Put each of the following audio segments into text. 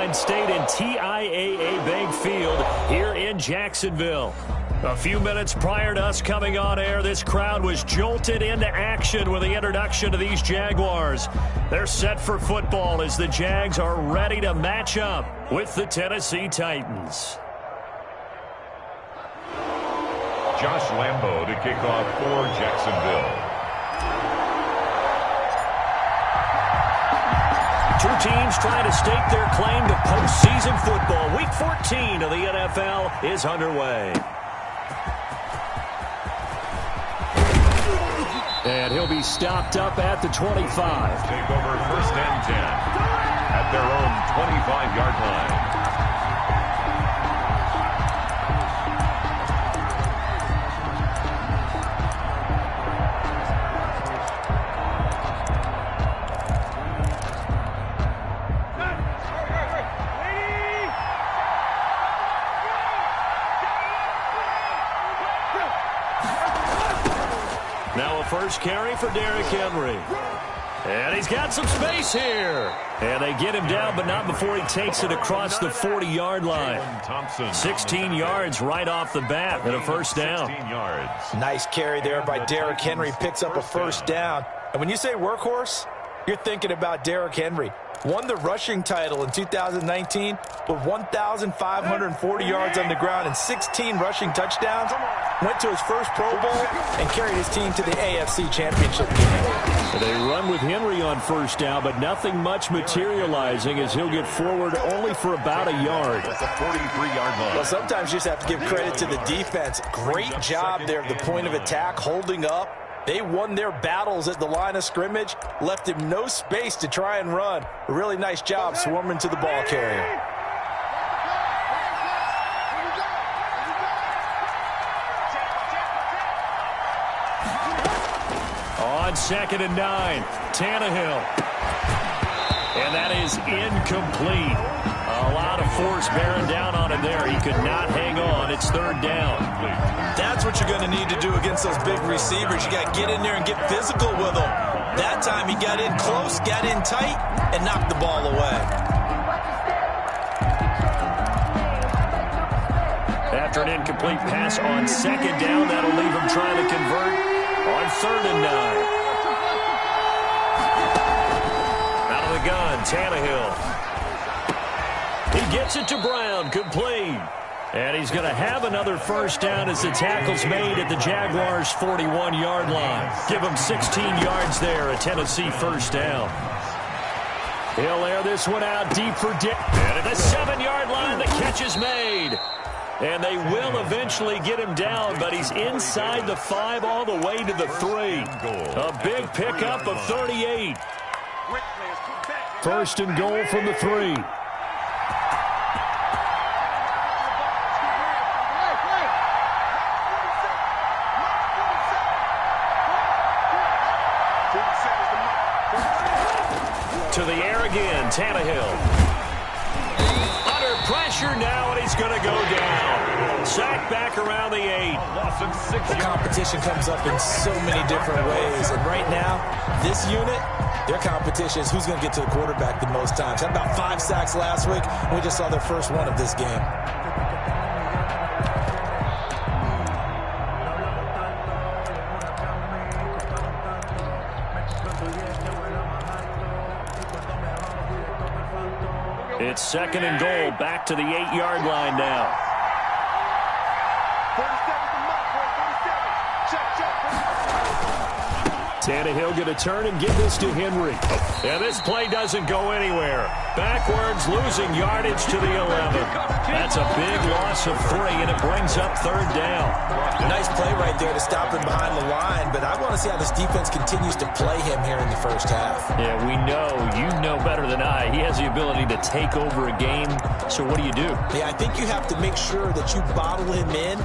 Sunshine State and TIAA Bank Field here in Jacksonville. A few minutes prior to us coming on air, this crowd was jolted into action with the introduction of these Jaguars. They're set for football as the Jags are ready to match up with the Tennessee Titans. Josh Lambo to kick off for Jacksonville. Two teams trying to stake their claim to postseason football. Week 14 of the NFL is underway. And he'll be stopped up at the 25. Take over 1st and 10 at their own 25-yard line. First carry for Derrick Henry. And he's got some space here. And they get him down, but not before he takes it across the 40-yard line. 16 yards right off the bat and a first down. 16 yards. Nice carry there by Derrick Henry. Picks up a first down. And when you say workhorse, you're thinking about Derrick Henry. Won the rushing title in 2019 with 1,540 yards on the ground and 16 rushing touchdowns. Went to his first Pro Bowl and carried his team to the AFC Championship game. They run with Henry on first down, but nothing much materializing as he'll get forward only for about a yard. That's a 43-yard line. Well, sometimes you just have to give credit to the defense. Great job there at the point of attack, holding up. They won their battles at the line of scrimmage, left him no space to try and run. A really nice job swarming to the ball carrier. On 2nd and 9, Tannehill. And that is incomplete. A lot of force bearing down on him there. He could not hang on. It's 3rd down. That's what you're going to need to do against those big receivers. You got to get in there and get physical with them. That time he got in close, got in tight, and knocked the ball away. After an incomplete pass on 2nd down, that'll leave him trying to convert on 3rd and 9. Out of the gun, Tannehill. He gets it to Brown, complete. And he's going to have another first down as the tackle's made at the Jaguars' 41-yard line. Give him 16 yards there, a Tennessee first down. He'll air this one out deep for Dick. And at the 7-yard line, the catch is made. And they will eventually get him down, but he's inside the 5 all the way to the 3. A big pickup of 38. 1st and goal from the 3. To the air again, Tannehill. Under pressure now, and he's going to go down. Sacked back around the 8. The competition comes up in so many different ways, and right now, this unit, their competition is who's going to get to the quarterback the most times. Had about 5 sacks last week, and we just saw their first one of this game. It's 2nd and goal, back to the 8-yard line now. Tannehill going to turn and give this to Henry. And this play doesn't go anywhere. Backwards, losing yardage to the 11. That's a big loss of 3, and it brings up 3rd down. Nice play right there to stop him behind the line, but I want to see how this defense continues to play him here in the first half. Yeah, we know. You know better than I. He has the ability to take over a game. So what do you do? Yeah, I think you have to make sure that you bottle him in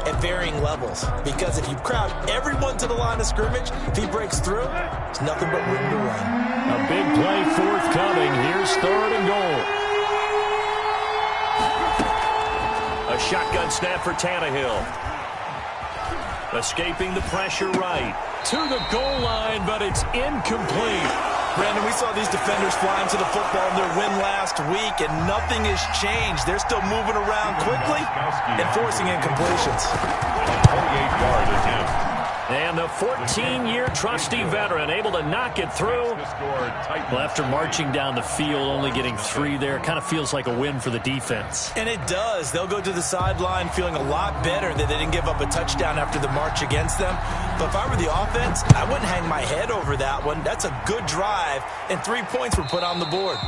at varying levels, because if you crowd everyone to the line of scrimmage, if he breaks through, there's nothing but room to run. A big play forthcoming. Here's 3rd and goal. A shotgun snap for Tannehill. Escaping the pressure right. To the goal line, but it's incomplete. Brandon, we saw these defenders flying to the football in their win last week, and nothing has changed. They're still moving around quickly and forcing incompletions. 28-yard attempt. And the 14-year trusty veteran able to knock it through. Well, after marching down the field, only getting 3 there, kind of feels like a win for the defense. And it does. They'll go to the sideline feeling a lot better that they didn't give up a touchdown after the march against them. But if I were the offense, I wouldn't hang my head over that one. That's a good drive, and 3 points were put on the board.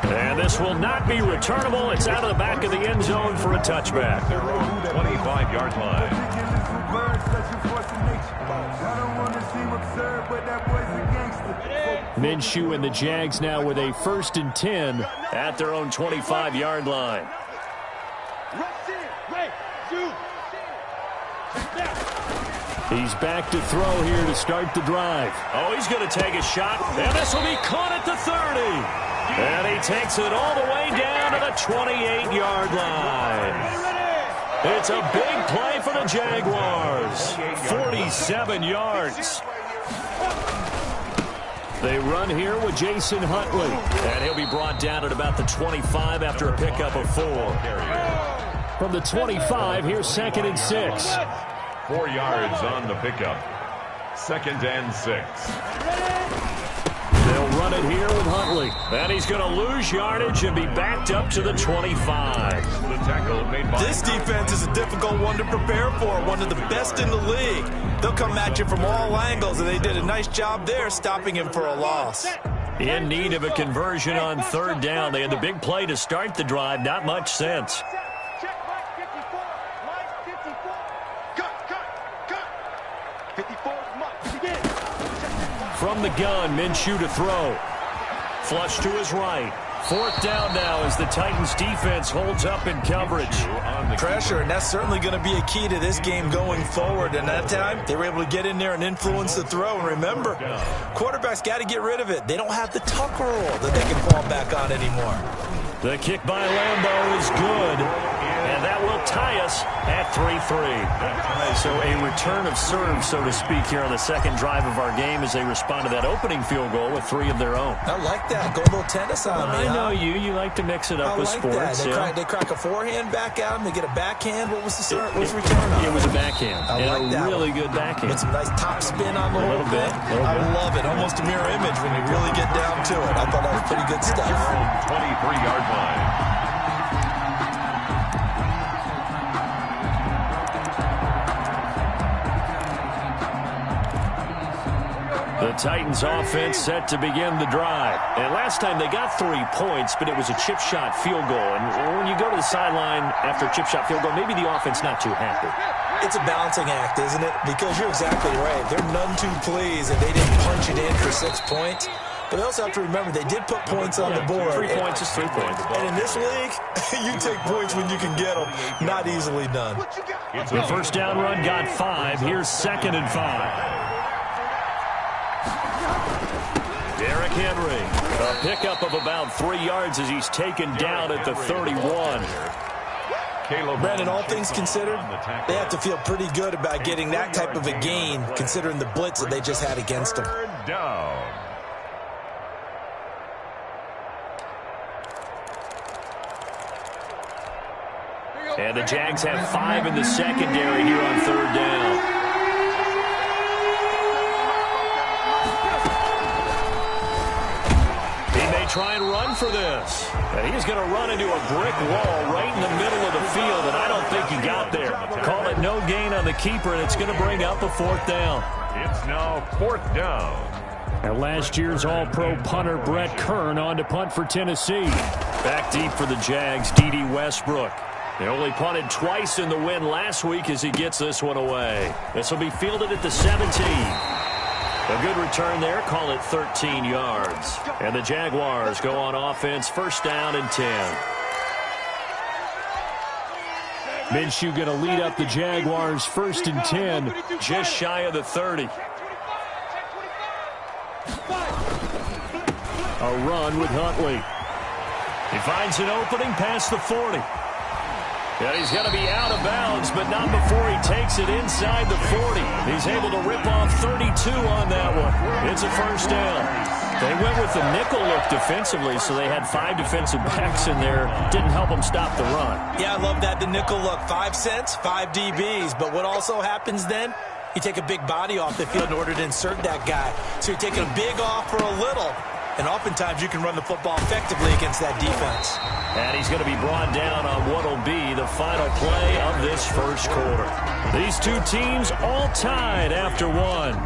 And this will not be returnable. It's out of the back of the end zone for a touchback. 25-yard line. Minshew and the Jags now with a 1st and 10 at their own 25-yard line. He's back to throw here to start the drive. Oh, he's going to take a shot, and this will be caught at the 30. And he takes it all the way down to the 28-yard line. It's a big play for the Jaguars. 47 yards. They run here with Jason Huntley. And he'll be brought down at about the 25 after a pickup of 4. From the 25, here's 2nd and 6. 4 yards on the pickup. 2nd and 6. They'll run it here with Huntley. And he's going to lose yardage and be backed up to the 25. The tackle made by This defense is a difficult one to prepare for, one of the best in the league. They'll come at you from all angles, and they did a nice job there stopping him for a loss. In need of a conversion on 3rd down. They had the big play to start the drive. Not much sense. From the gun, Minshew to throw. Flush to his right. 4th down now as the Titans defense holds up in coverage. Pressure, and that's certainly going to be a key to this game going forward. And that time, they were able to get in there and influence the throw. And remember, quarterbacks got to get rid of it. They don't have the tuck rule that they can fall back on anymore. The kick by Lambeau is good. And that will tie us at 3-3. So a return of serve, so to speak, here on the 2nd drive of our game as they respond to that opening field goal with 3 of their own. I like that. Go a little tennis on me. I know you. You like to mix it up with sports. They crack a forehand back at them. They get a backhand. What was the return on? It was a backhand. I like that. Really good backhand. With some nice top spin on the whole bit. I love it. Almost a mirror image when you really get down to it. I thought that was pretty good stuff. 23-yard line. The Titans offense set to begin the drive. And last time they got 3 points, but it was a chip shot field goal. And when you go to the sideline after a chip shot field goal, maybe the offense not too happy. It's a balancing act, isn't it? Because you're exactly right. They're none too pleased that they didn't punch it in for 6 points. But they also have to remember they did put points on the board. 3 points is 3 points. And in this league, you take points when you can get them. Not easily done. The 1st down run got 5. Here's 2nd and 5. Derrick Henry, a pickup of about 3 yards as he's taken down at the 31. Brandon, all things considered, they have to feel pretty good about getting that type of a gain, considering the blitz that they just had against them. Down. And the Jags have 5 in the secondary here on 3rd down. Try and run for this. And he's going to run into a brick wall right in the middle of the field, and I don't think he got there. Call it no gain on the keeper, and it's going to bring up a 4th down. It's now 4th down. And last year's All-Pro punter Brett Kern on to punt for Tennessee. Back deep for the Jags, D.D. Westbrook. They only punted twice in the win last week as he gets this one away. This will be fielded at the 17. A good return there. Call it 13 yards. And the Jaguars go on offense. 1st down and 10. Minshew going to lead up the Jaguars 1st and 10. Just shy of the 30. A run with Huntley. He finds an opening past the 40. And he's going to be out of bounds, but not before he takes it inside the 40. He's able to rip off 32 on that one. It's a 1st down. They went with the nickel look defensively, so they had 5 defensive backs in there. Didn't help them stop the run. Yeah, I love that, the nickel look. 5 cents, 5 DBs. But what also happens then? You take a big body off the field in order to insert that guy. So you're taking a big off for a little. And oftentimes you can run the football effectively against that defense. And he's going to be brought down on what will be the final play of this first quarter. These two teams all tied after one.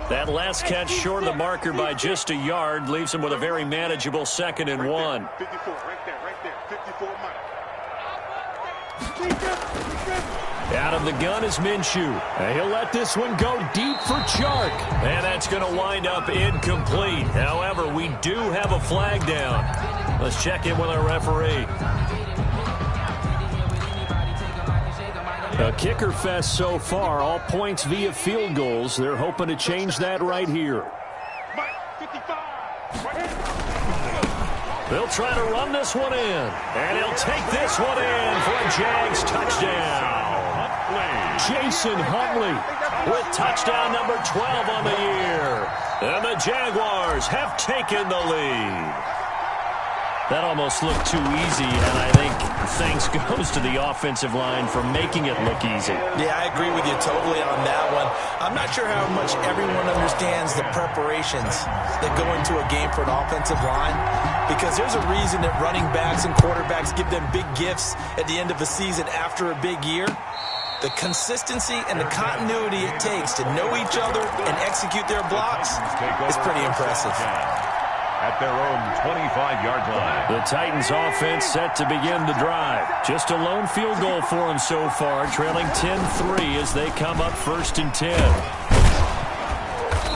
That last catch short of the marker by just a yard leaves him with a very manageable 2nd and 1. 54, right there, 54 money. Out of the gun is Minshew. And he'll let this one go deep for Chark. And that's going to wind up incomplete. However, we do have a flag down. Let's check in with our referee. A kicker fest so far, all points via field goals. They're hoping to change that right here. They'll try to run this one in. And he'll take this one in for a Jags touchdown. Jason Huntley with touchdown number 12 on the year. And the Jaguars have taken the lead. That almost looked too easy, and I think thanks goes to the offensive line for making it look easy. Yeah, I agree with you totally on that one. I'm not sure how much everyone understands the preparations that go into a game for an offensive line, because there's a reason that running backs and quarterbacks give them big gifts at the end of the season after a big year. The consistency and the continuity it takes to know each other and execute their blocks is pretty impressive. At their own 25-yard line. The Titans offense set to begin the drive. Just a lone field goal for them so far, trailing 10-3 as they come up 1st and 10.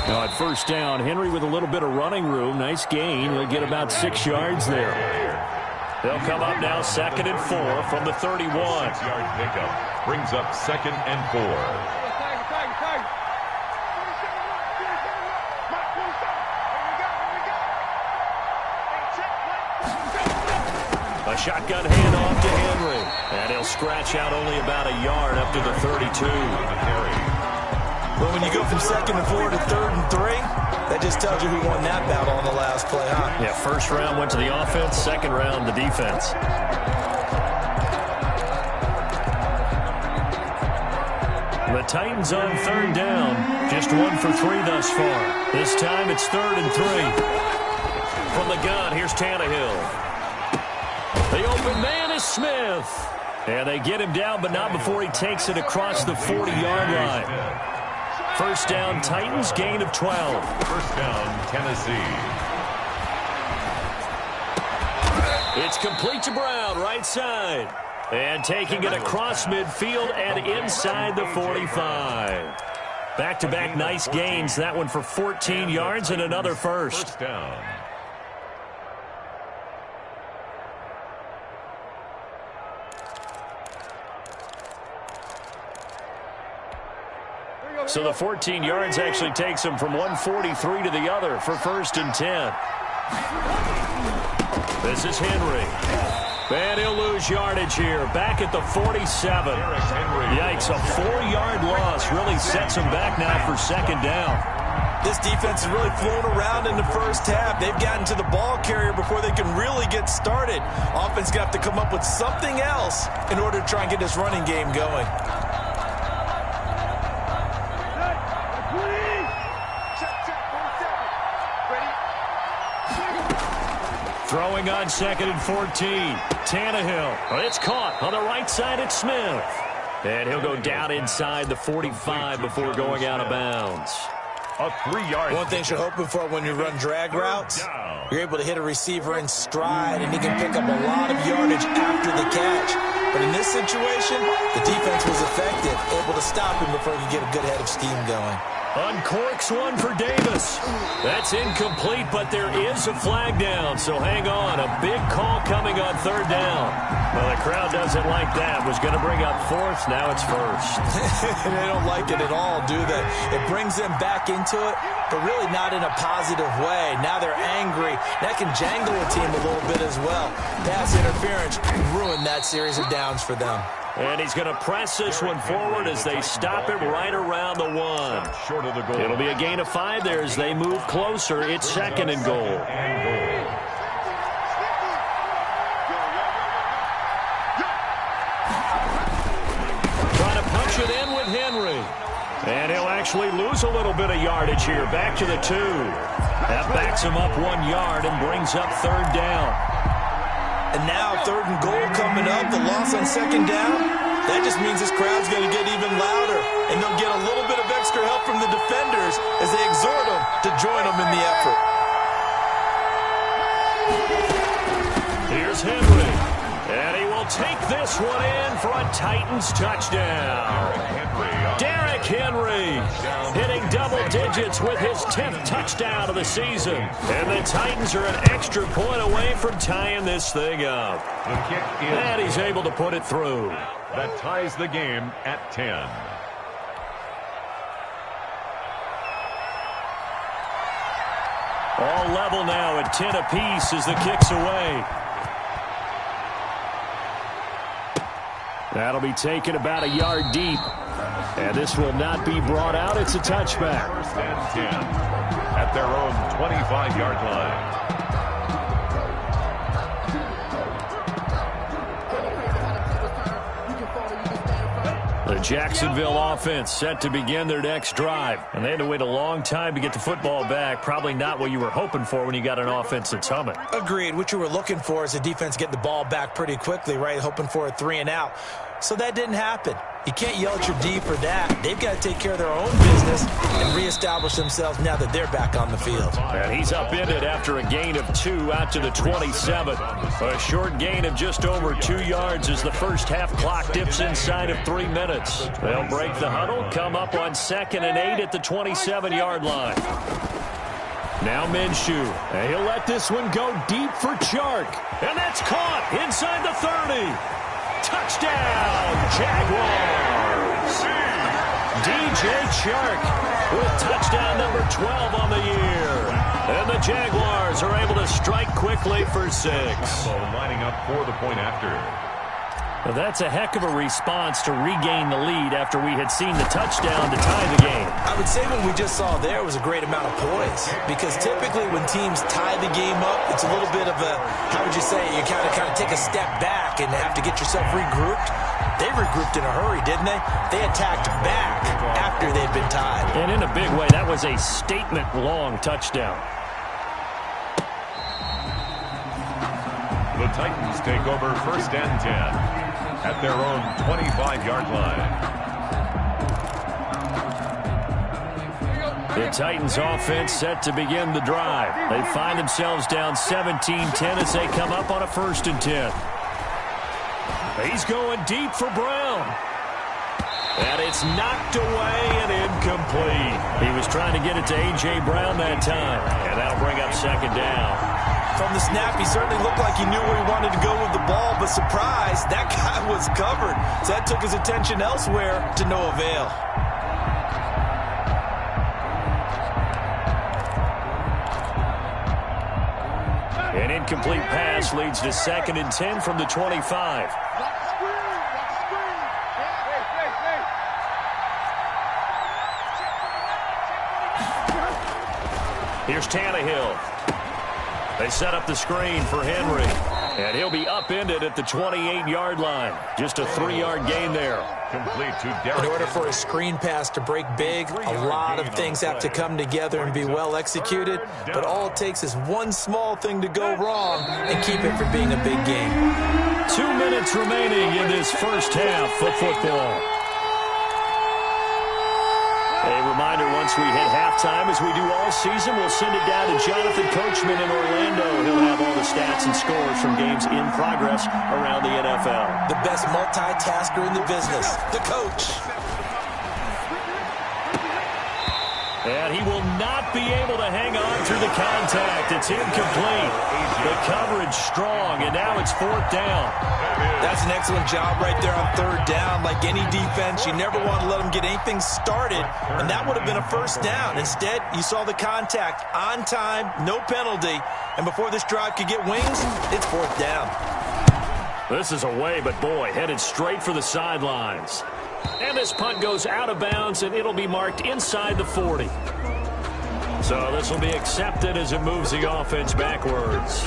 Now at first down, Henry with a little bit of running room. Nice gain. He'll get about 6 yards there. They'll come up now 2nd and 4 from the 31. 6-yard pickup brings up 2nd and 4. A shotgun handoff to Henry. And he'll scratch out only about a yard up to the 32. But when you go from 2nd and 4 to 3rd and 3, that just tells you who won that battle on the last play, huh? Yeah, first round went to the offense, second round the defense. The Titans on 3rd down. Just 1 for 3 thus far. This time it's 3rd and 3. From the gun, here's Tannehill. The open man is Smith. And they get him down, but not before he takes it across the 40-yard line. First down, Titans, gain of 12. First down, Tennessee. It's complete to Brown, right side. And taking it across midfield and inside the 45. Back-to-back nice gains. That one for 14 yards and another first. First down. So the 14 yards actually takes him from 143 to the other for 1st and 10. This is Henry. And he'll lose yardage here. Back at the 47. Yikes, a 4-yard loss really sets him back now for 2nd down. This defense has really flown around in the first half. They've gotten to the ball carrier before they can really get started. Offense going to have to come up with something else in order to try and get this running game going. Throwing on 2nd and 14. Tannehill. It's caught on the right side. It's Smith. And he'll go down inside the 45 before going out of bounds. A 3-yard. One thing you're hoping for when you run drag routes, you're able to hit a receiver in stride, and he can pick up a lot of yardage after the catch. But in this situation, the defense was effective, able to stop him before he could get a good head of steam going. Uncorks one for Davis. That's incomplete, but there is a flag down, so hang on. A big call coming on 3rd down. Well, the crowd doesn't like that. Was going to bring up 4th, now it's 1st. They don't like it at all, do they? It brings them back into it, but really not in a positive way. Now they're angry. That can jangle a team a little bit as well. Pass interference ruined that series of downs for them. And he's going to press this one forward as they stop it right around the 1. Short of the goal. It'll be a gain of 5 there as they move closer. It's 2nd and goal. Trying to punch it in with Henry. And he'll actually lose a little bit of yardage here. Back to the 2. That backs him up 1 yard and brings up 3rd down. And now 3rd and goal coming up, the loss on 2nd down. That just means this crowd's going to get even louder. And they'll get a little bit of extra help from the defenders as they exhort them to join them in the effort. Here's Henry. And he will take this one in for a Titans touchdown. Derrick Henry hitting double digits with his 10th touchdown of the season. And the Titans are an extra point away from tying this thing up. The kick is And he's able to put it through. that ties the game at 10. All level now at 10 apiece as the kick's away. That'll be taken about a yard deep. And this will not be brought out. It's a touchback. 1st and 10 at their own 25-yard line. The Jacksonville offense set to begin their next drive. And they had to wait a long time to get the football back. Probably not what you were hoping for when you got an offense that's humming. Agreed. What you were looking for is the defense getting the ball back pretty quickly, right? Hoping for a 3 and out. So that didn't happen. You can't yell at your D for that. They've got to take care of their own business and reestablish themselves now that they're back on the field. And he's upended after a gain of 2 out to the 27. A short gain of just over 2 yards as the first half clock dips inside of 3 minutes. They'll break the huddle, come up on 2nd and 8 at the 27-yard line. Now Minshew. And he'll let this one go deep for Chark. And that's caught inside the 30. Touchdown, Jaguars! DJ Chark with touchdown number 12 on the year. And the Jaguars are able to strike quickly for 6. Lining up for the point after. Well, that's a heck of a response to regain the lead after we had seen the touchdown to tie the game. I would say what we just saw there was a great amount of poise, because typically when teams tie the game up, it's a little bit of a, how would you say, you kind of take a step back and have to get yourself regrouped. They regrouped in a hurry, didn't they? They attacked back after they'd been tied. And in a big way, that was a statement-long touchdown. The Titans take over 1st and 10 at their own 25-yard line. The Titans offense set to begin the drive. They find themselves down 17-10 as they come up on a 1st and 10. He's going deep for Brown. And it's knocked away and incomplete. He was trying to get it to A.J. Brown that time. And that'll bring up 2nd down. From the snap, he certainly looked like he knew where he wanted to go with the ball, but surprise, that guy was covered. So that took his attention elsewhere to no avail. An incomplete pass leads to 2nd and 10 from the 25. Here's Tannehill. They set up the screen for Henry. And he'll be upended at the 28-yard line. Just a 3-yard gain there. Complete to Derrick. In order for a screen pass to break big, a lot of things have to come together and be well executed. But all it takes is one small thing to go wrong and keep it from being a big game. 2 minutes remaining in this first half of football. A reminder, once we hit halftime, as we do all season, we'll send it down to Jonathan Coachman in Orlando. He'll have all the stats and scores from games in progress around the NFL. The best multitasker in the business, the coach. And he will not be able to hang on through the contact. It's incomplete. The coverage strong, and now it's 4th down. That's an excellent job right there on 3rd down. Like any defense, you never want to let them get anything started, and that would have been a 1st down. Instead, you saw the contact on time, no penalty, and before this drive could get wings, it's 4th down. This is away, but boy, headed straight for the sidelines. And this punt goes out of bounds, and it'll be marked inside the 40. So this will be accepted as it moves the offense backwards.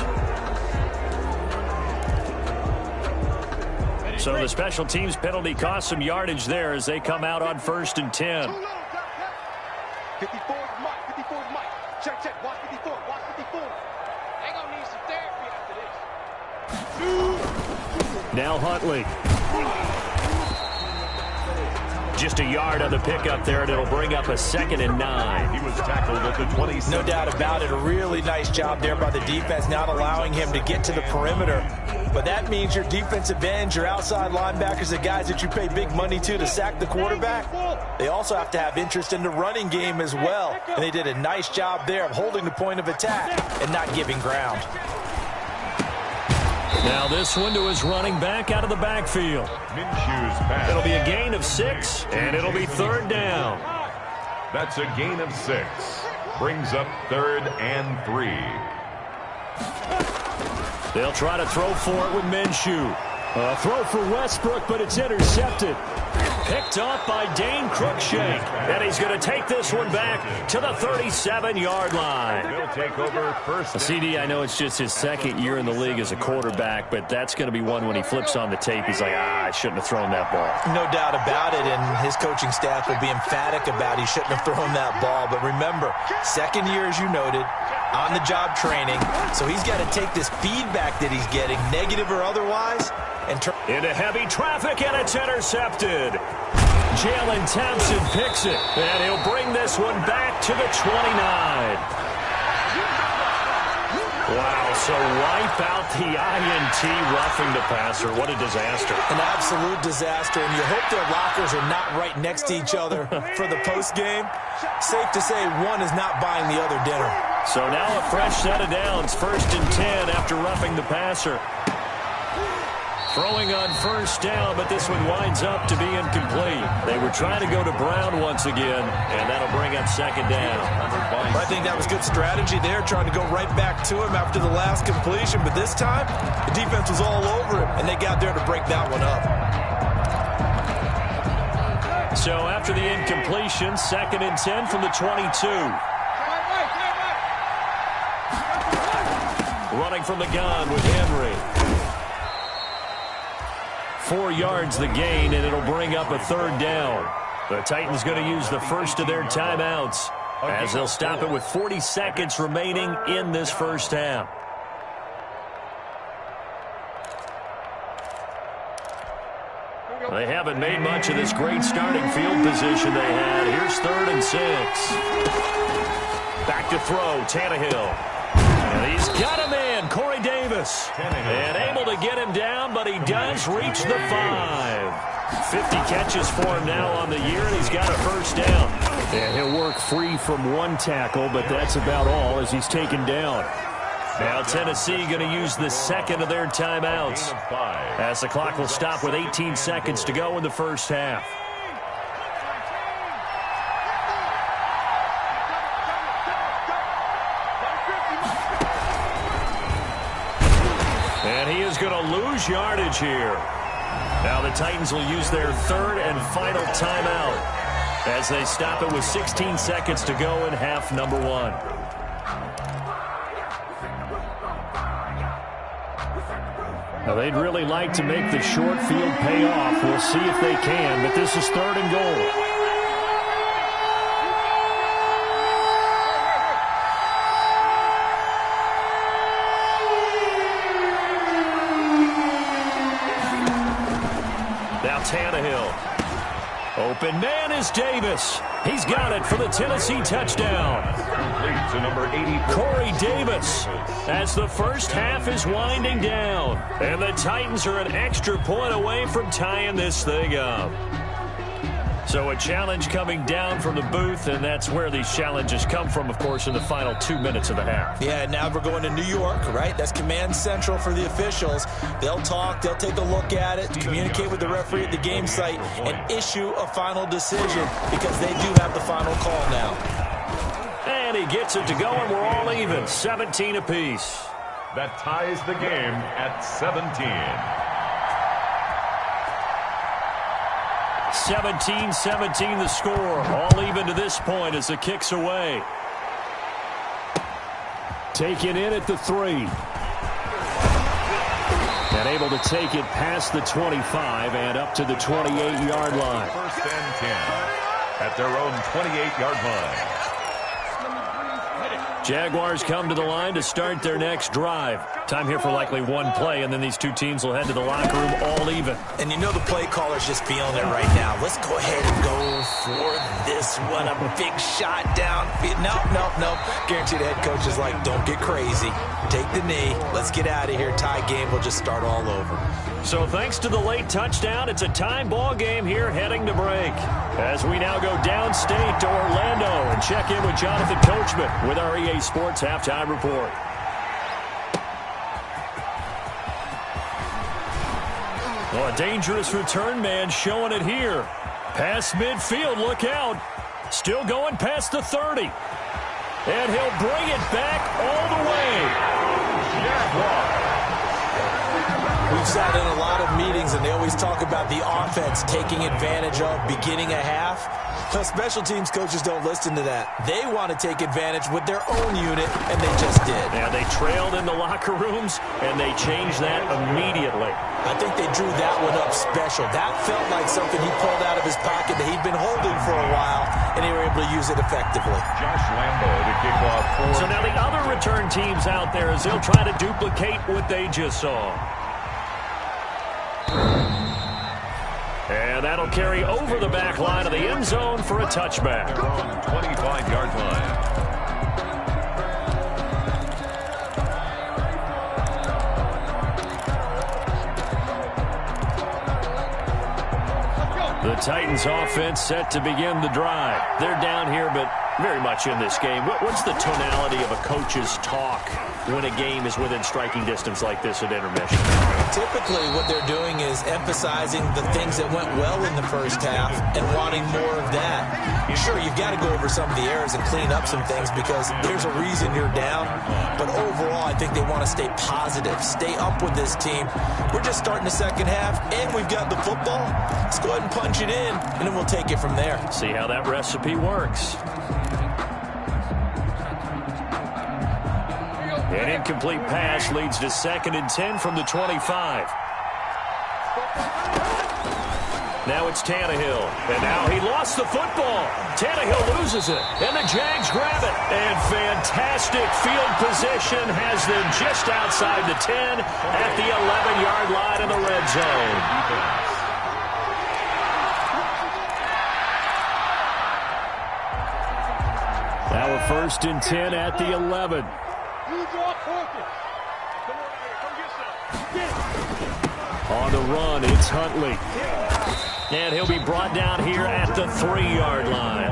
So the special teams penalty cost some yardage there as they come out on 1st and 10. 54 is Mike. 54 is Mike. Check, check. Watch 54. Watch 54. They gonna need some therapy after this. Now Huntley. Just a yard on the pickup there, and it'll bring up a 2nd and 9. He was tackled at the 27. No doubt about it. A really nice job there by the defense, not allowing him to get to the perimeter. But that means your defensive ends, your outside linebackers, the guys that you pay big money to sack the quarterback, they also have to have interest in the running game as well. And they did a nice job there of holding the point of attack and not giving ground. Now this one to his running back out of the backfield. Minshew's pass. It'll be a gain of 6, and it'll be 3rd down. That's a gain of 6. Brings up 3rd and 3. They'll try to throw for it with Minshew. A throw for Westbrook, but it's intercepted. Picked off by Dane Cruikshank. And he's going to take this one back to the 37-yard line. They'll take over first. CD, I know it's just his 2nd year in the league as a quarterback, but that's going to be one when he flips on the tape. He's like, I shouldn't have thrown that ball. No doubt about it, and his coaching staff will be emphatic about he shouldn't have thrown that ball. But remember, 2nd year, as you noted, on-the-job training, so he's got to take this feedback that he's getting, negative or otherwise, and turn into heavy traffic, and it's intercepted. Jalen Thompson picks it, and he'll bring this one back to the 29. Wow, so wipe out the INT roughing the passer. What a disaster. An absolute disaster, and you hope their lockers are not right next to each other for the postgame. Safe to say one is not buying the other dinner. So now a fresh set of downs, 1st and 10 after roughing the passer. Throwing on 1st down, but this one winds up to be incomplete. They were trying to go to Brown once again, and that'll bring up 2nd down. I think that was good strategy there, trying to go right back to him after the last completion. But this time, the defense was all over him, and they got there to break that one up. So after the incompletion, 2nd and 10 from the 22. Running from the gun with Henry. 4 yards the gain, and it'll bring up a 3rd down. The Titans going to use the first of their timeouts as they'll stop it with 40 seconds remaining in this 1st half. They haven't made much of this great starting field position they had. Here's 3rd and 6. Back to throw, Tannehill. And he's got a man, Corey Davis. And able to get him down, but he does reach the 5. 50 catches for him now on the year, and he's got a 1st down. And he'll work free from 1 tackle, but that's about all as he's taken down. Now Tennessee going to use the 2nd of their timeouts as the clock will stop with 18 seconds to go in the 1st half. And he is going to lose yardage here. Now the Titans will use their 3rd and final timeout as they stop it with 16 seconds to go in half number 1. Now they'd really like to make the short field pay off. We'll see if they can, but this is 3rd and goal. Tannehill. Open man is Davis. He's got it for the Tennessee touchdown. Complete to number 80. Corey Davis as the 1st half is winding down. And the Titans are an extra point away from tying this thing up. So a challenge coming down from the booth, and that's where these challenges come from, of course, in the final 2 minutes of the half. Yeah, now we're going to New York, right? That's command central for the officials. They'll talk, they'll take a look at it, communicate with the referee at the game site, and issue a final decision because they do have the final call now. And he gets it to go, and we're all even, 17 apiece. That ties the game at 17. 17-17 the score. All even to this point as the kick's away. Taken in at the 3. And able to take it past the 25 and up to the 28-yard line. First and 10 at their own 28-yard line. Jaguars come to the line to start their next drive. Time here for likely one play, and then these two teams will head to the locker room all even. And you know the play caller's just feeling it right now. Let's go ahead and go for this one. A big shot down. No. Guarantee the head coach is like, don't get crazy. Take the knee. Let's get out of here. Tie game will just start all over. So thanks to the late touchdown, it's a time ball game here heading to break. As we now go downstate to Orlando and check in with Jonathan Coachman with our EA Sports Halftime Report. Oh, a dangerous return man showing it here. Past midfield, look out. Still going past the 30. And he'll bring it back all the way. Jaguars. We've sat in a lot of meetings, and they always talk about the offense taking advantage of beginning a half. But special teams coaches don't listen to that. They want to take advantage with their own unit, and they just did. Yeah, they trailed in the locker rooms, and they changed that immediately. I think they drew that one up special. That felt like something he pulled out of his pocket that he'd been holding for a while, and they were able to use it effectively. Josh Lambo to kick off for. So now the other return teams out there as they'll try to duplicate what they just saw. And that'll carry over the back line of the end zone for a touchback. Their own 25-yard line. The Titans offense set to begin the drive. They're down here, but very much in this game. What's the tonality of a coach's talk when a game is within striking distance like this at intermission? Typically, what they're doing is emphasizing the things that went well in the first half and wanting more of that. Sure, you've got to go over some of the errors and clean up some things because there's a reason you're down. But overall, I think they want to stay positive, stay up with this team. We're just starting the second half, and we've got the football. Let's go ahead and punch it in, and then we'll take it from there. See how that recipe works. An incomplete pass leads to 2nd and 10 from the 25. Now it's Tannehill. And now he lost the football. Tannehill loses it. And the Jags grab it. And fantastic field position has them just outside the 10 at the 11-yard line in the red zone. Now a 1st and 10 at the 11. On the run, it's Huntley. And he'll be brought down here at the 3-yard line.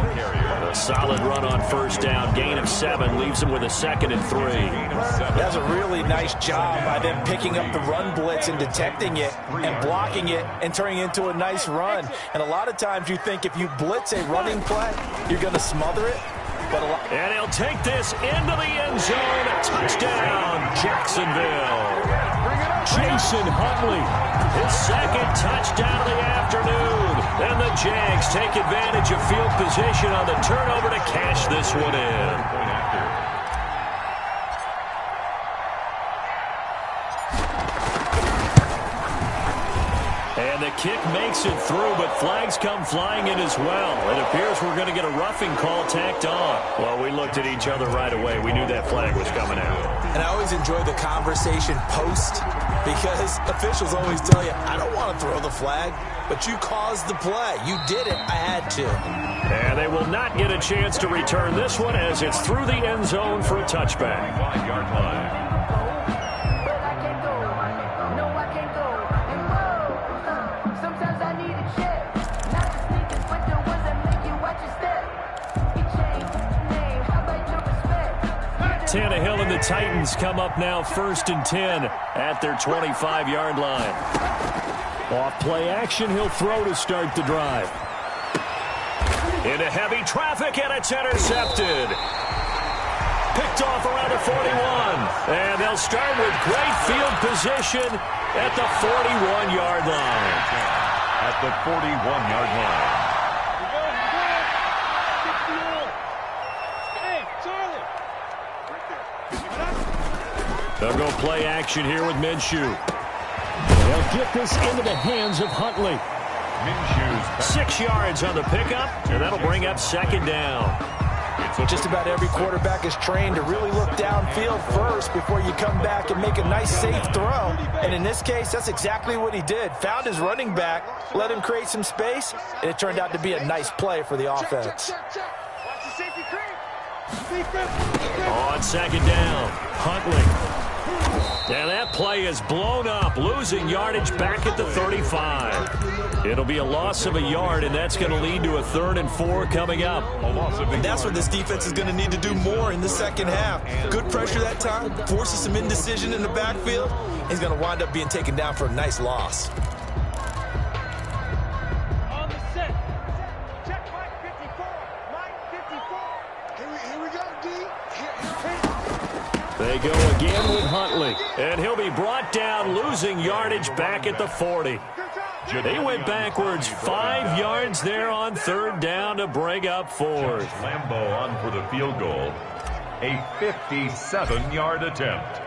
A solid run on 1st down. Gain of 7 leaves him with a 2nd and 3. That's a really nice job by them picking up the run blitz and detecting it and blocking it and turning it into a nice run. And a lot of times you think if you blitz a running play, you're going to smother it. And he'll take this into the end zone. Touchdown, Jacksonville. Jason Huntley, his 2nd touchdown of the afternoon. And the Jags take advantage of field position on the turnover to cash this one in. And the kick makes it through, but flags come flying in as well. It appears we're going to get a roughing call tacked on. Well, we looked at each other right away. We knew that flag was coming out. And I always enjoy the conversation post because officials always tell you, I don't want to throw the flag, but you caused the play. You did it. I had to. And they will not get a chance to return this one as it's through the end zone for a touchback. 5-yard line. Tannehill and the Titans come up now 1st and 10 at their 25-yard line. Off play action, he'll throw to start the drive. Into heavy traffic, and it's intercepted. Picked off around the 41. And they'll start with great field position at the 41-yard line. at the 41-yard line. They'll go play action here with Minshew. They'll get this into the hands of Huntley. 6 yards on the pickup, and that'll bring up second down. Just about every quarterback is trained to really look downfield first before you come back and make a nice, safe throw. And in this case, that's exactly what he did. Found his running back, let him create some space, and it turned out to be a nice play for the offense. On second down, Huntley. And that play is blown up, losing yardage back at the 35. It'll be a loss of a yard, and that's going to lead to a 3rd and 4 coming up. And that's what this defense is going to need to do more in the second half. Good pressure that time, forces some indecision in the backfield. He's going to wind up being taken down for a nice loss. On the set. Check Mike 54. Mike 54. Here we go, D. They go again with Huntley, and he'll be brought down, losing yardage back at the 40. They went backwards 5 yards there on 3rd down to bring up 4th. Lambeau on for the field goal. A 57-yard attempt.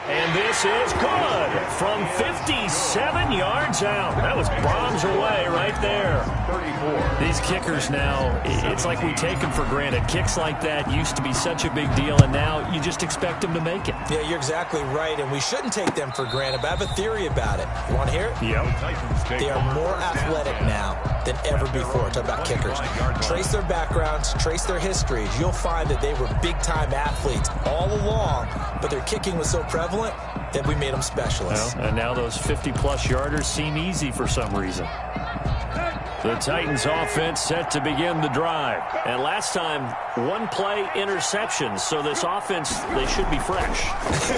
And this is good from 57 yards out. That was bombs away right there. 34. These kickers now, it's like we take them for granted. Kicks like that used to be such a big deal, and now you just expect them to make it. Yeah, you're exactly right, and we shouldn't take them for granted, but I have a theory about it. You want to hear it? Yep. They are more athletic now than ever before. Talk about kickers. Trace their backgrounds, trace their histories. You'll find that they were big-time athletes all along, but their kicking was so prevalent that we made them specialists. Well, and now those 50-plus yarders seem easy for some reason. The Titans offense set to begin the drive. And last time, 1-play interceptions. So this offense, they should be fresh.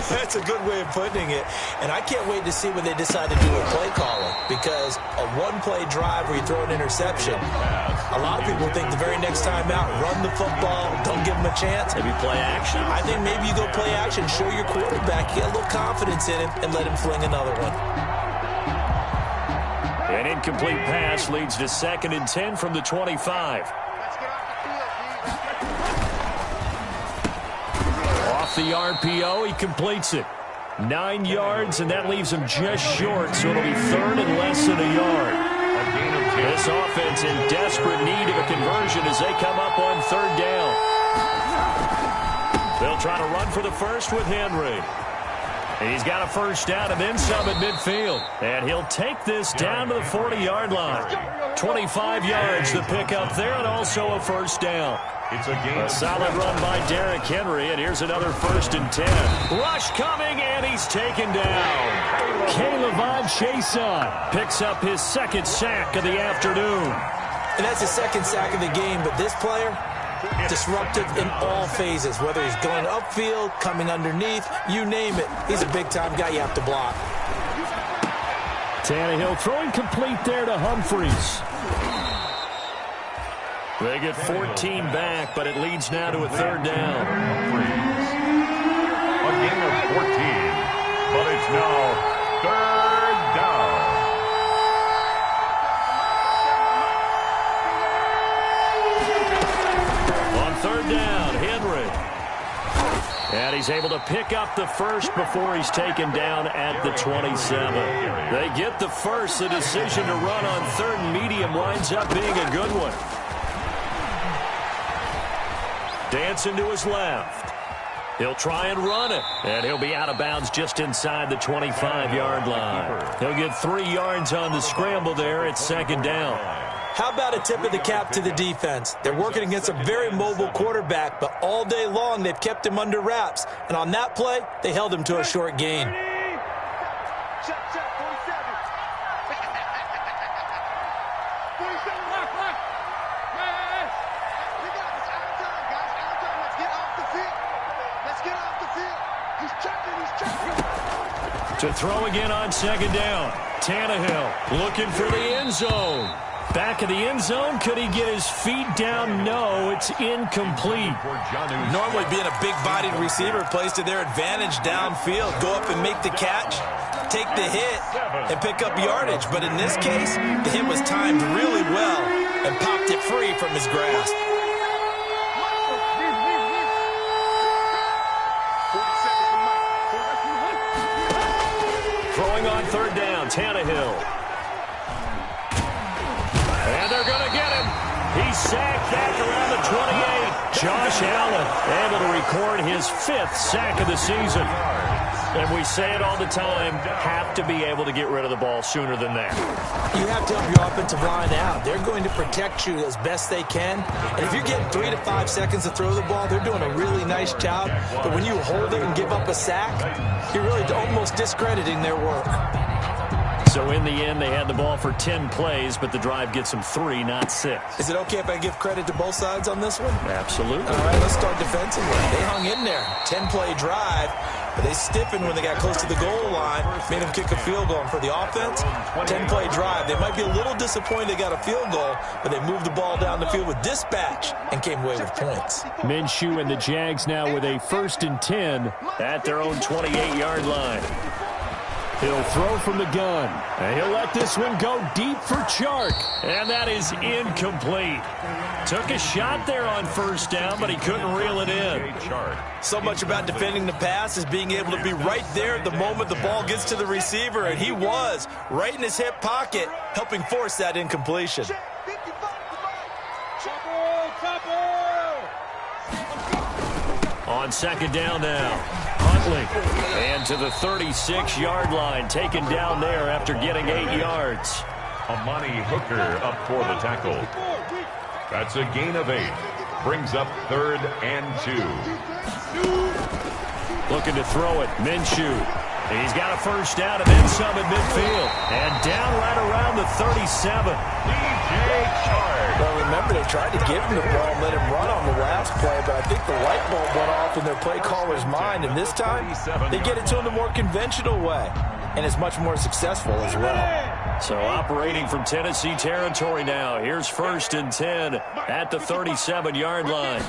That's a good way of putting it. And I can't wait to see when they decide to do a play calling. Because a 1-play drive where you throw an interception, a lot of people think the very next time out, run the football, don't give them a chance. Maybe play action. I think maybe you go play action, show your quarterback, get a little confidence in him, and let him fling another one. An incomplete pass leads to 2nd and 10 from the 25. Off the RPO, he completes it. 9 yards, and that leaves him just short, so it'll be 3rd and less than a yard. This offense in desperate need of a conversion as they come up on 3rd down. They'll try to run for the first with Henry. He's got a 1st down and then some at midfield. And he'll take this down to the 40-yard line. 25 yards to pick up there, and also a 1st down. It's a solid run by Derrick Henry, and here's another 1st and 10. Rush coming, and he's taken down. K'Lavon Chaisson picks up his 2nd sack of the afternoon. And that's his 2nd sack of the game, but this player, disruptive in all phases, whether he's going upfield, coming underneath, you name it. He's a big-time guy you have to block. Tannehill throwing complete there to Humphries. They get 14 back, but it leads now to a 3rd down. A gain of 14, but it's now 3rd down. On 3rd down, Henry. And he's able to pick up the 1st before he's taken down at the 27. They get the 1st. The decision to run on 3rd and medium winds up being a good one. Dancing to his left. He'll try and run it. And he'll be out of bounds just inside the 25-yard line. He'll get 3 yards on the scramble there at 2nd down. How about a tip of the cap to the defense? They're working against a very mobile quarterback, but all day long they've kept him under wraps. And on that play, they held him to a short gain. To throw again on 2nd down. Tannehill looking for the end zone. Back of the end zone. Could he get his feet down? No, it's incomplete. Normally being a big-bodied receiver plays to their advantage downfield. Go up and make the catch, take the hit, and pick up yardage. But in this case, the hit was timed really well and popped it free from his grasp. Throwing on third down, Tannehill. And they're going to get him. He's sacked back around the 28. Josh Allen able to record his 5th sack of the season. And we say it all the time, have to be able to get rid of the ball sooner than that. You have to help your offensive line out. They're going to protect you as best they can. And if you're getting 3 to 5 seconds to throw the ball, they're doing a really nice job. But when you hold it and give up a sack, you're really almost discrediting their work. So in the end, they had the ball for 10 plays, but the drive gets them 3, not 6. Is it okay if I give credit to both sides on this one? Absolutely. All right, let's start defensively. They hung in there. 10-play drive, but they stiffened when they got close to the goal line, made them kick a field goal. And for the offense, 10-play drive. They might be a little disappointed they got a field goal, but they moved the ball down the field with dispatch and came away with points. Minshew and the Jags now with a 1st and 10 at their own 28-yard line. He'll throw from the gun, and he'll let this one go deep for Chark. And that is incomplete. Took a shot there on 1st down, but he couldn't reel it in. So much about defending the pass is being able to be right there at the moment the ball gets to the receiver, and he was right in his hip pocket, helping force that incompletion. On 2nd down now, Huntley. And to the 36-yard line, taken down there after getting 8 yards. Amani Hooker up for the tackle. That's a gain of 8. Brings up 3rd and 2. Looking to throw it, Minshew. He's got a 1st down and then some at midfield. And down right around the 37. DJ Chark. Well, remember, they tried to give him the ball and let him run on the last play, but I think the light bulb went off in their play caller's mind, and this time they get it to him the more conventional way, and it's much more successful as well. So operating from Tennessee territory now. Here's 1st and 10 at the 37-yard line.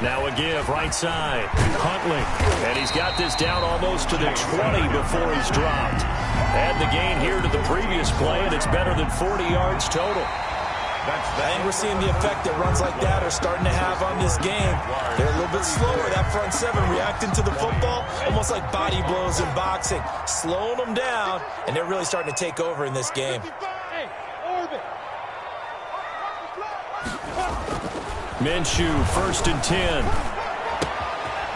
Now a give, right side, Huntley. And he's got this down almost to the 20 before he's dropped. Add the gain here to the previous play, and it's better than 40 yards total. I think we're seeing the effect that runs like that are starting to have on this game. They're a little bit slower, that front 7 reacting to the football, almost like body blows in boxing, slowing them down, and they're really starting to take over in this game. Minshew, 1st and 10.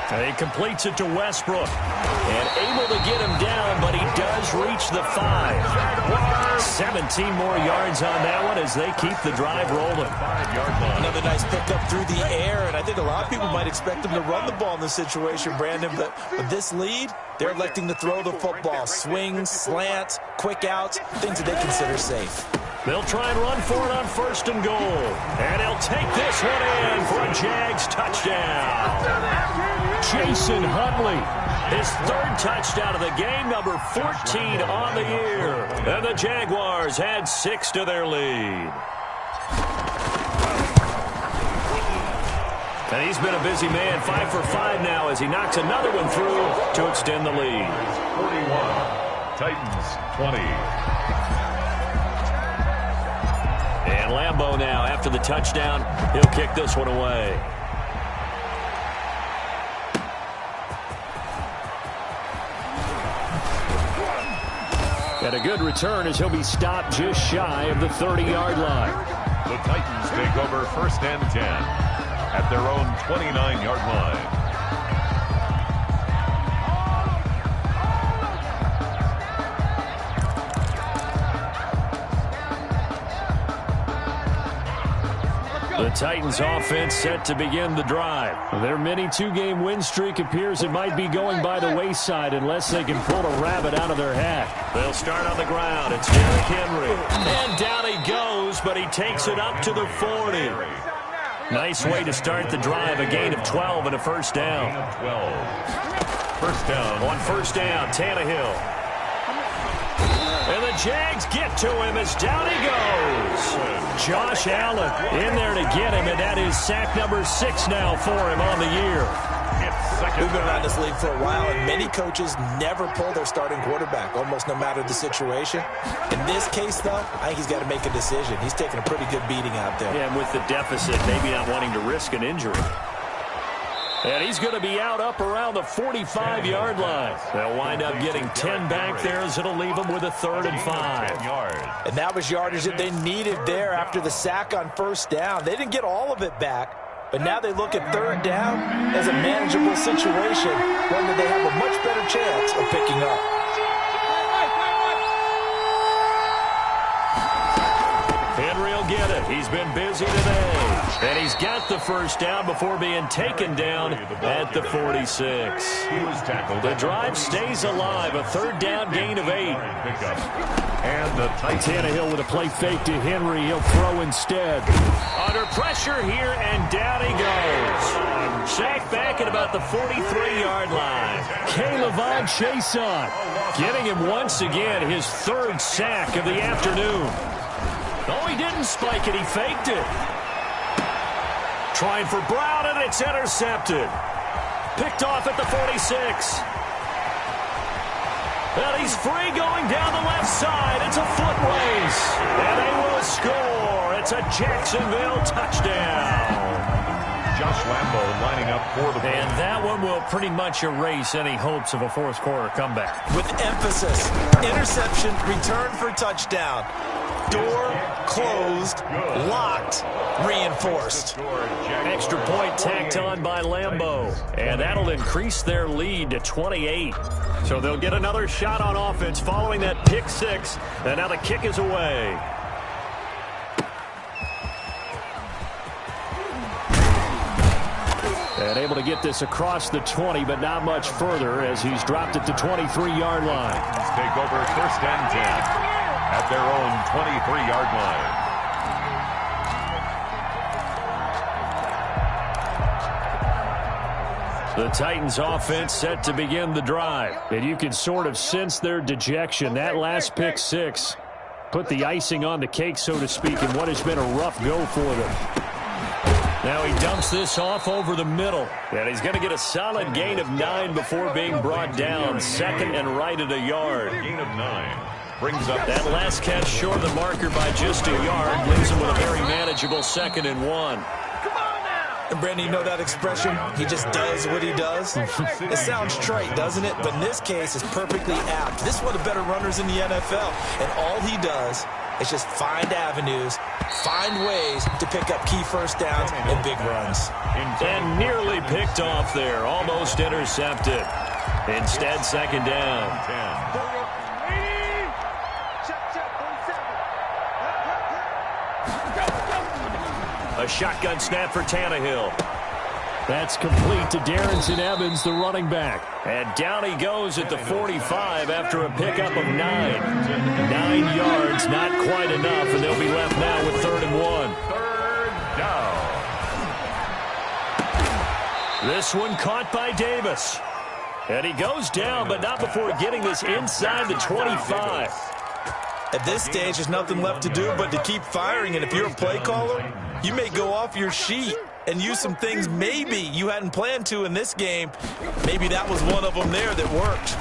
And he completes it to Westbrook. And able to get him down, but he does reach the 5. 17 more yards on that one as they keep the drive rolling. Another nice pickup through the air, and I think a lot of people might expect them to run the ball in this situation, Brandon, but with this lead, they're electing to throw the football. Swings, slants, quick outs, things that they consider safe. They'll try and run for it on 1st and goal. And he'll take this one in for a Jags touchdown. Jason Huntley, his 3rd touchdown of the game, number 14 on the year. And the Jaguars add 6 to their lead. And he's been a busy man, 5 for 5 now as he knocks another one through to extend the lead. 41, Titans 20. And Lambeau now, after the touchdown, he'll kick this one away. And a good return as he'll be stopped just shy of the 30-yard line. The Titans take over 1st and 10 at their own 29-yard line. The Titans offense set to begin the drive. Their mini 2-game win streak appears it might be going by the wayside unless they can pull a rabbit out of their hat. They'll start on the ground. It's Derrick Henry. And down he goes, but he takes it up to the 40. Nice way to start the drive. A gain of 12 and a 1st down. 12. 1st down. On 1st down, Tannehill. And the Jags get to him as down he goes. Josh Allen in there to get him, and that is sack number 6 now for him on the year. We've been around this league for a while, and many coaches never pull their starting quarterback, almost no matter the situation. In this case, though, I think he's got to make a decision. He's taking a pretty good beating out there. Yeah, and with the deficit, maybe not wanting to risk an injury. And he's going to be out up around the 45-yard line. They'll wind up getting 10 back there as it'll leave them with a 3rd and 5. And that was yardage that they needed there after the sack on first down. They didn't get all of it back. But now they look at 3rd down as a manageable situation, one that they have a much better chance of picking up. Henry will get it. He's been busy today. And he's got the first down before being taken down at the 46. The drive stays alive. A 3rd down gain of 8. And the Tannehill with a play fake to Henry. He'll throw instead. Under pressure here, and down he goes. Sacked back at about the 43-yard line. K'Lavon Chaisson getting him once again his 3rd sack of the afternoon. Oh, he didn't spike it. He faked it. Trying for Brown, and it's intercepted. Picked off at the 46. And he's free going down the left side. It's a foot race. And they will score. It's a Jacksonville touchdown. Josh Lambo lining up for the And that one will pretty much erase any hopes of a fourth-quarter comeback. With emphasis, interception, return for touchdown. Door closed, locked, reinforced. Extra point tacked on by Lambo. And that'll increase their lead to 28. So they'll get another shot on offense following that pick 6. And now the kick is away. And able to get this across the 20, but not much further as he's dropped it to 23-yard line. Take over 1st and 10 at their own 23-yard line. The Titans offense set to begin the drive. And you can sort of sense their dejection. That last pick 6 put the icing on the cake, so to speak, in what has been a rough go for them. Now he dumps this off over the middle. And he's going to get a solid gain of 9 before being brought down. 2nd and right at a yard. Gain of 9. Brings up that last catch short of the marker by just a yard. Leaves him with a very manageable 2nd and 1. And Brandon, you know that expression? He just does what he does. It sounds trite, doesn't it? But in this case, it's perfectly apt. This is one of the better runners in the NFL. And all he does is just find avenues, find ways to pick up key first downs and big runs. And nearly picked off there. Almost intercepted. Instead, 2nd down. A shotgun snap for Tannehill. That's complete to Darrington Evans, the running back. And down he goes at the 45 after a pickup of 9. 9 yards, not quite enough, and they'll be left now with 3rd and 1. 3rd down. This one caught by Davis. And he goes down, but not before getting this inside the 25. At this stage, there's nothing left to do but to keep firing. And if you're a play caller, you may go off your sheet and use some things maybe you hadn't planned to in this game. Maybe that was one of them there that worked.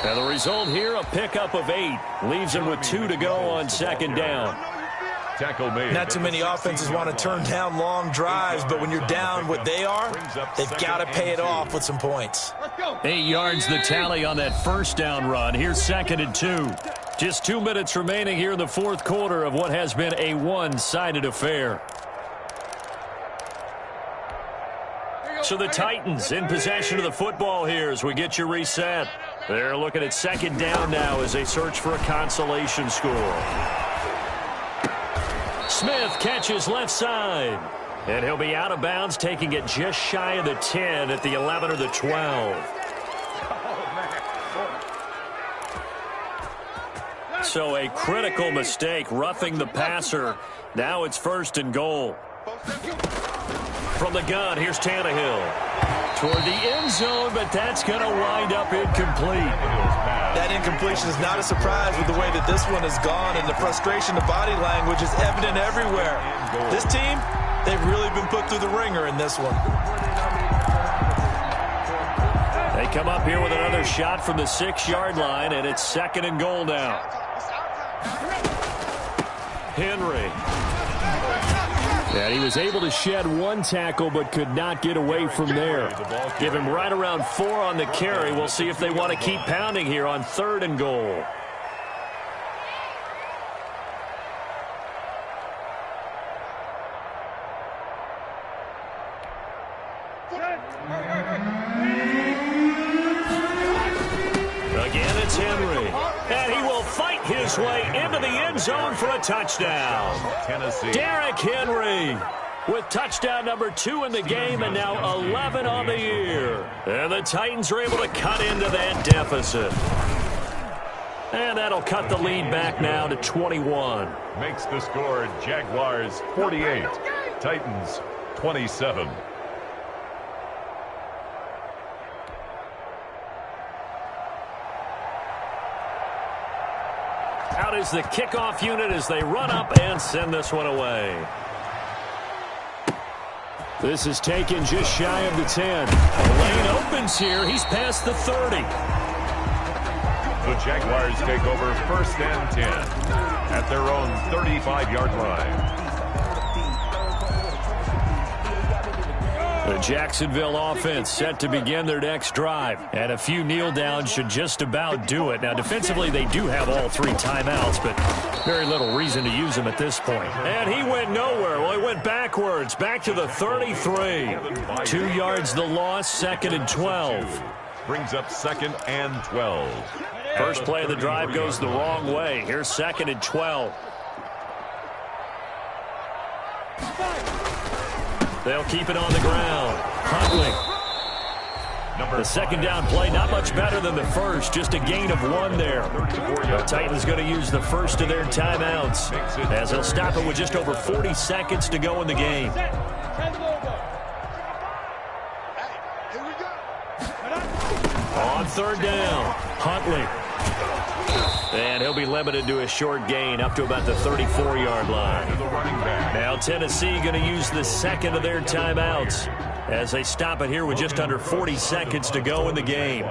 And the result here, a pickup of 8. Leaves him with 2 to go on 2nd down. Tackle made. Not too many offenses want to turn down long drives, but when you're down what they are, they've got to pay it off with some points. 8 yards the tally on that first down run. Here's 2nd and 2. Just 2 minutes remaining here in the 4th quarter of what has been a one-sided affair. So the Titans in possession of the football here as we get you reset. They're looking at 2nd down now as they search for a consolation score. Smith catches left side. And he'll be out of bounds, taking it just shy of the 10 at the 11 or the 12. So a critical mistake, roughing the passer. Now it's 1st and goal. From the gun, here's Tannehill. Toward the end zone, but that's going to wind up incomplete. That incompletion is not a surprise with the way that this one has gone, and the frustration, the body language is evident everywhere. This team, they've really been put through the ringer in this one. They come up here with another shot from the 6-yard line, and it's 2nd and goal now. Henry. And he was able to shed one tackle but could not get away from there. Give him right around 4 on the carry. We'll see if they want to keep pounding here on 3rd and goal. Again, it's Henry. And he will fight his way into the end zone for a touchdown. Tennessee. Derrick Henry with touchdown number 2 in the game and now 11 on the year. And the Titans are able to cut into that deficit. And that'll cut the lead back now to 21. Makes the score Jaguars 48, Titans 27. Out is the kickoff unit as they run up and send this one away. This is taken just shy of the 10. The lane opens here. He's past the 30. The Jaguars take over 1st and 10 at their own 35-yard line. The Jacksonville offense set to begin their next drive. And a few kneel downs should just about do it. Now, defensively, they do have all 3 timeouts, but very little reason to use them at this point. And he went nowhere. Well, he went backwards, back to the 33. 2 yards the loss, 2nd and 12. Brings up 2nd and 12. First play of the drive goes the wrong way. Here's 2nd and 12. They'll keep it on the ground. Huntley. The 2nd down play, not much better than the first. Just a gain of 1 there. The Titans going to use the first of their timeouts as they'll stop it with just over 40 seconds to go in the game. On 3rd down, Huntley. And he'll be limited to a short gain up to about the 34-yard line. Now Tennessee going to use the 2nd of their timeouts as they stop it here with just under 40 seconds to go in the game.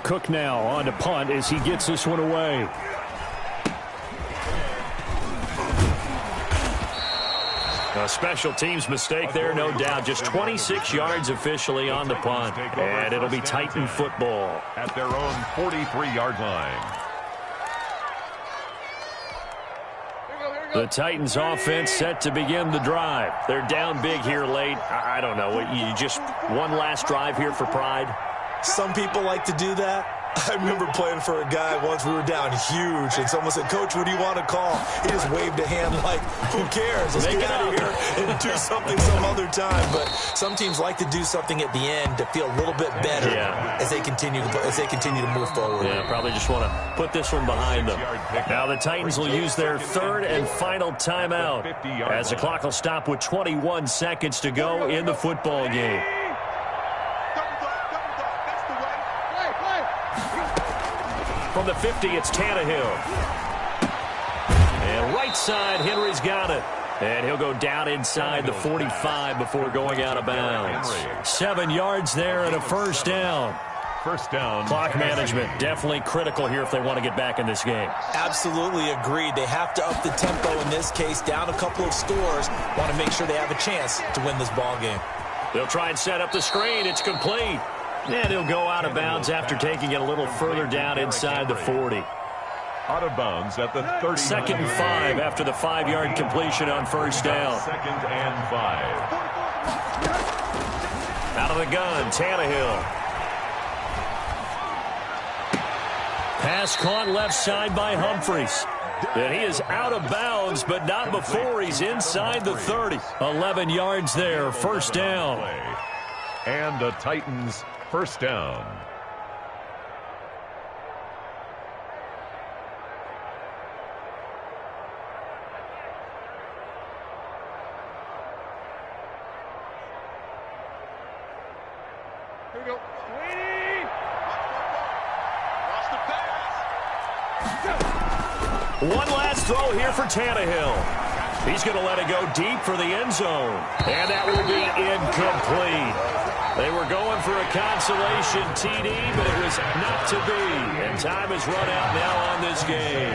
Cook now on to punt as he gets this one away. A special teams mistake there, no doubt. Just 26 yards officially on the punt. And it'll be Titan football. At their own 43-yard line. The Titans offense set to begin the drive. They're down big here late. I don't know. You just one last drive here for pride? Some people like to do that. I remember playing for a guy once. We were down huge, and someone said, "Coach, what do you want to call?" He just waved a hand like, "Who cares? Let's get out of here and do something some other time." But some teams like to do something at the end to feel a little bit better as they continue to move forward. Yeah, probably just want to put this one behind them. Now the Titans will use their 3rd and final timeout as the clock will stop with 21 seconds to go in the football game. From the 50, it's Tannehill. And right side, Henry's got it. And he'll go down inside the 45 before going out of bounds. 7 yards there and a 1st down. First down. Clock management definitely critical here if they want to get back in this game. Absolutely agreed. They have to up the tempo in this case. Down a couple of scores. Want to make sure they have a chance to win this ball game. They'll try and set up the screen. It's complete. And he'll go out of bounds after taking it a little further down inside the 40. Out of bounds at the 30. 2nd and 5 after the 5-yard completion on 1st down. 2nd and 5. Out of the gun, Tannehill. Pass caught left side by Humphries. And he is out of bounds, but not before he's inside the 30. 11 yards there, 1st down. And the Titans' 1st down. go. Sweetie! Lost the pass. One last throw here for Tannehill. He's going to let it go deep for the end zone. And that will be incomplete. They were going for a consolation TD, but it was not to be. And time has run out now on this game.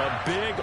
A big